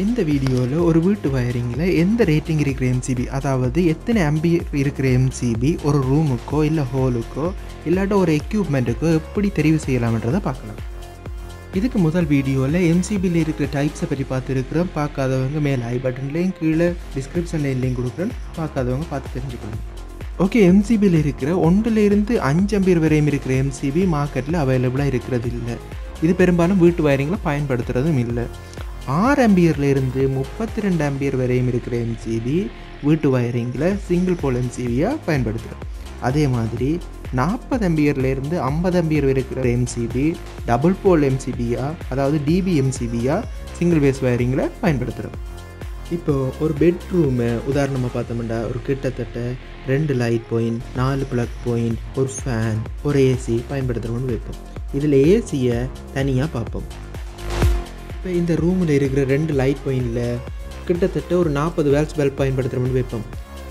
இந்த வீடியோவில் ஒரு வீட்டு வயரிங்கில் எந்த ரேட்டிங் இருக்கிற எம்சிபி, அதாவது எத்தனை ஆம்பியர் இருக்கிற எம்சிபி ஒரு ரூமுக்கோ இல்லை ஹோலுக்கோ இல்லாட்ட ஒரு எக்யூப்மெண்ட்டுக்கோ எப்படி தெரிவு செய்யலாம்ன்றதை பார்க்கலாம். இதுக்கு முதல் வீடியோவில் எம்சிபியில் இருக்கிற டைப்ஸை பற்றி பார்த்துருக்குறோம். பார்க்காதவங்க மேலே ஐ பட்டன்லேயும் கீழே டிஸ்கிரிப்ஷன்லேயும் லிங்க் கொடுக்குறேன், பார்க்காதவங்க பார்த்து தெரிஞ்சுக்கணும். ஓகே, எம்சிபியில் இருக்கிற 1லேருந்து 5 ஆம்பியர் வரையும் இருக்கிற எம்சிபி மார்க்கெட்டில் அவைலபிளாக இருக்கிறது இல்லை. இது பெரும்பாலும் வீட்டு வயரிங்கில் பயன்படுத்துகிறதும் இல்லை. 6 ஆம்பியர்லேருந்து 32 ஆம்பியர் வரையும் இருக்கிற எம்சிபி வீட்டு வயரிங்கில் சிங்கிள் போல் எம்சிபியாக பயன்படுத்துகிறோம். அதே மாதிரி 40 ஆம்பியர்லேருந்து 50 ஆம்பியர் இருக்கிற எம்சிபி டபுள் போல் எம்சிபியாக, அதாவது டிபி எம்சிபியாக சிங்கிள் பேஸ் வயரிங்கில் பயன்படுத்துகிறோம். இப்போது ஒரு பெட்ரூமை உதாரணமாக பார்த்தோம்னா ஒரு கிட்டத்தட்ட 2 லைட் பாயிண்ட், 4 ப்ளக் பாயிண்ட், ஒரு ஃபேன், ஒரு ஏசி பயன்படுத்துகிறோம்னு வைப்போம். இதில் ஏசியை தனியாக பார்ப்போம். இப்போ இந்த ரூமில் இருக்கிற 2 லைட் பாயிண்டில் கிட்டத்தட்ட ஒரு 40 வேட்ஸ் பல்ப் பயன்படுத்துகிறோம்னு வைப்போம்.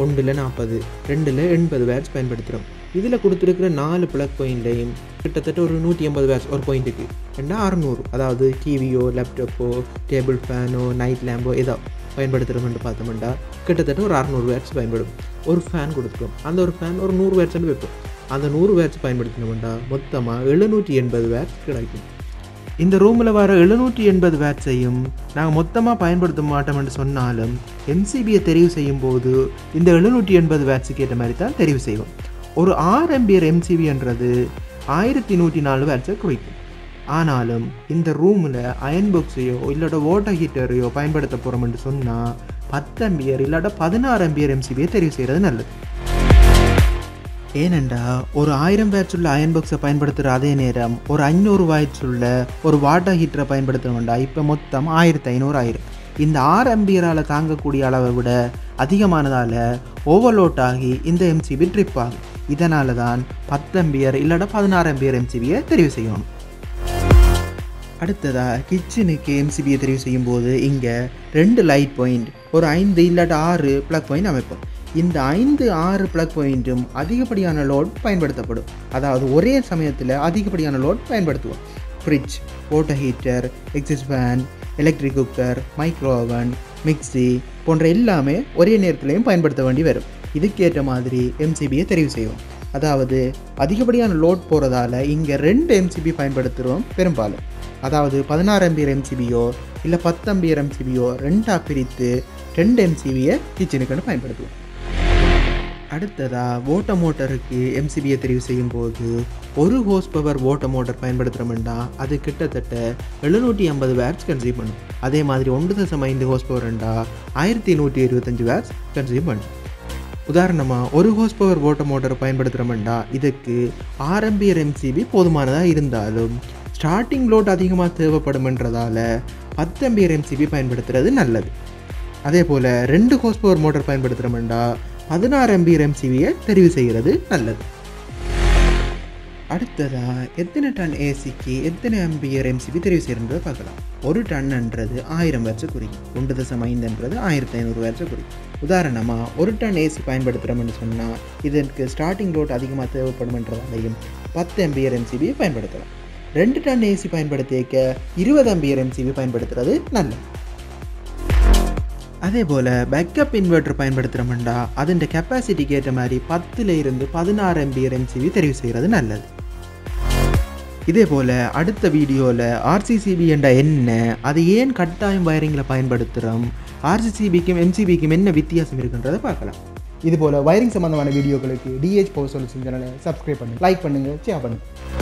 1ல் 40, 2ல் 80 வேட்ஸ் பயன்படுத்துகிறோம். இதில் கொடுத்துருக்கிற 4 ப்ளக் பாயிண்ட்லையும் கிட்டத்தட்ட ஒரு 180 வேட்ஸ் ஒரு பாயிண்ட்டுக்கு, ரெண்டா 600, அதாவது டிவியோ லேப்டாப்போ டேபிள் ஃபேனோ நைட் லேம்போ ஏதோ பயன்படுத்துகிறோம்னு பார்த்தோம்னா கிட்டத்தட்ட ஒரு 600 வேட்ஸ் பயன்படும். ஒரு ஃபேன் கொடுத்துருக்கோம், அந்த ஒரு ஃபேன் ஒரு 100 வேட்ஸ்ன்னு வைப்போம். அந்த 100 வேட்ஸ் பயன்படுத்தினோம்னா மொத்தமாக 780 வேட்ஸ் கிடைக்கும். இந்த ரூமில் வர 780 வேட்ஸையும் நாங்கள் மொத்தமாக பயன்படுத்த மாட்டோம்னு சொன்னாலும் எம்சிபியை தெரிவு செய்யும் போது இந்த 780 வேட்ஸுக்கு ஏற்ற மாதிரி தான் தெரிவு செய்வோம். ஒரு 6 ஆம்பியர் எம்சிபின்றது 1104 வேட்ஸை குறிக்கும். ஆனாலும் இந்த ரூமில் அயன் பாக்ஸையோ இல்லாட்ட வாட்டர் ஹீட்டரையோ பயன்படுத்த போகிறோம்னு சொன்னால் 10 ஆம்பியர் இல்லாட்ட 16 ஆம்பியர் எம்சிபியை தெரிவு செய்கிறது நல்லது. ஏனெண்டா ஒரு 1000 வேட்ஸ் உள்ள அயன் பாக்ஸை பயன்படுத்துகிற அதே நேரம் ஒரு 500 வாட்ஸ் உள்ள ஒரு வாட்டர் ஹீட்டரை பயன்படுத்தணும்டா இப்போ மொத்தம் 1500 ஆயிரும். இந்த 6 ஆம்பியரால் தாங்கக்கூடிய அளவை விட அதிகமானதால் ஓவர்லோட் ஆகி இந்த எம்சிபி ட்ரிப் ஆகும். இதனால தான் 10 ஆம்பியர் இல்லாட்ட 16 ஆம்பியர் எம்சிபியை தெரிவு செய்யணும். அடுத்ததாக கிச்சனுக்கு எம்சிபியை தெரிவு செய்யும் போது இங்கே 2 லைட் பாயிண்ட், ஒரு 5 இல்லாட்ட 6 ப்ளக் பாயிண்ட் அமைப்போம். இந்த 5-6 ப்ளக் பாயிண்ட்டும் அதிகப்படியான லோட் பயன்படுத்தப்படும். அதாவது ஒரே சமயத்தில் அதிகப்படியான லோட் பயன்படுத்துவோம். Fridge, water heater, exhaust fan, electric cooker, micro oven, mixie போன்ற எல்லாமே ஒரே நேரத்திலையும் பயன்படுத்த வேண்டி வரும். இதுக்கேற்ற மாதிரி எம்சிபியை தெரிவு செய்வோம். அதாவது அதிகப்படியான லோட் போகிறதால இங்கே 2 எம்சிபி பயன்படுத்துகிறோம் பெரும்பாலும். அதாவது 16 ஆம்பியர் எம்சிபியோ இல்லை 10 ஆம்பியர் எம்சிபியோ 2ஆக பிரித்து 2 எம்சிபியை கிச்சனுக்குன்னு பயன்படுத்துவோம். அடுத்ததாக வாட்டர் மோட்டருக்கு எம்சிபியை தெரிவு செய்யும் போது ஒரு ஹோஸ் பவர் வாட்டர் மோட்டர் பயன்படுத்துகிறோம்னா அது கிட்டத்தட்ட 750 வேட்ஸ் கன்சியூம் பண்ணும். அதே மாதிரி 1.5 ஹோஸ் பவர்ண்டா 1125 வேட்ஸ் கன்சியூம் பண்ணும். உதாரணமாக ஒரு ஹோஸ் பவர் வாட்டர் மோட்டர் பயன்படுத்துகிறோம்னா இதுக்கு 6 ஆம்பியர் எம்சிபி போதுமானதாக இருந்தாலும் ஸ்டார்டிங் லோட் அதிகமாக தேவைப்படும்ன்றதால 10 ஆம்பியர் எம்சிபி பயன்படுத்துகிறது நல்லது. அதே போல் 2 ஹோஸ் பவர் மோட்டர் பயன்படுத்துகிறோம்னா 16 ஆம்பியர் எம்சிபியை தெரிவு செய்கிறது நல்லது. அடுத்ததாக எத்தனை டன் ஏசிக்கு எத்தனை ஆம்பியர் எம்சிபி தெரிவு செய்யறதை பார்க்கலாம். ஒரு டன்ன்றது 1000 வேட்ஸை குறிக்கும், 1.5ன்றது 1500 வேட்ஸை குறிக்கும். உதாரணமாக ஒரு டன் ஏசி பயன்படுத்துகிறோம்னு சொன்னால் இதற்கு ஸ்டார்டிங் லோட் அதிகமாக தேவைப்படும்ன்றதாலையும் 10 ஆம்பியர் எம்சிபி பயன்படுத்தலாம். 2 டன் ஏசி பயன்படுத்திக்க 20 ஆம்பியர் எம்சிபி பயன்படுத்துறது நல்லது. அதே போல் பேக்கப் இன்வெர்ட்டர் பயன்படுத்துகிறோம்னா அதன் கெப்பாசிட்டிக்கு ஏற்ற மாதிரி 10லேருந்து 16 ஆம்பியர் எம்சிபி தெரிவு செய்கிறது நல்லது. இதே போல் அடுத்த வீடியோவில் RCCB என்ற என்ன, அது ஏன் கட்டாயம் வயரிங்கில் பயன்படுத்துகிறோம், RCCBக்கும் MCBக்கும் என்ன வித்தியாசம் இருக்குன்றதை பார்க்கலாம். இதுபோல் வயரிங் சம்மந்தமான வீடியோக்களுக்கு DH பவர் சொல்யூஷன் சேனலை சப்ஸ்கிரைப் பண்ணுங்கள், லைக் பண்ணுங்கள், ஷேர் பண்ணுங்கள்.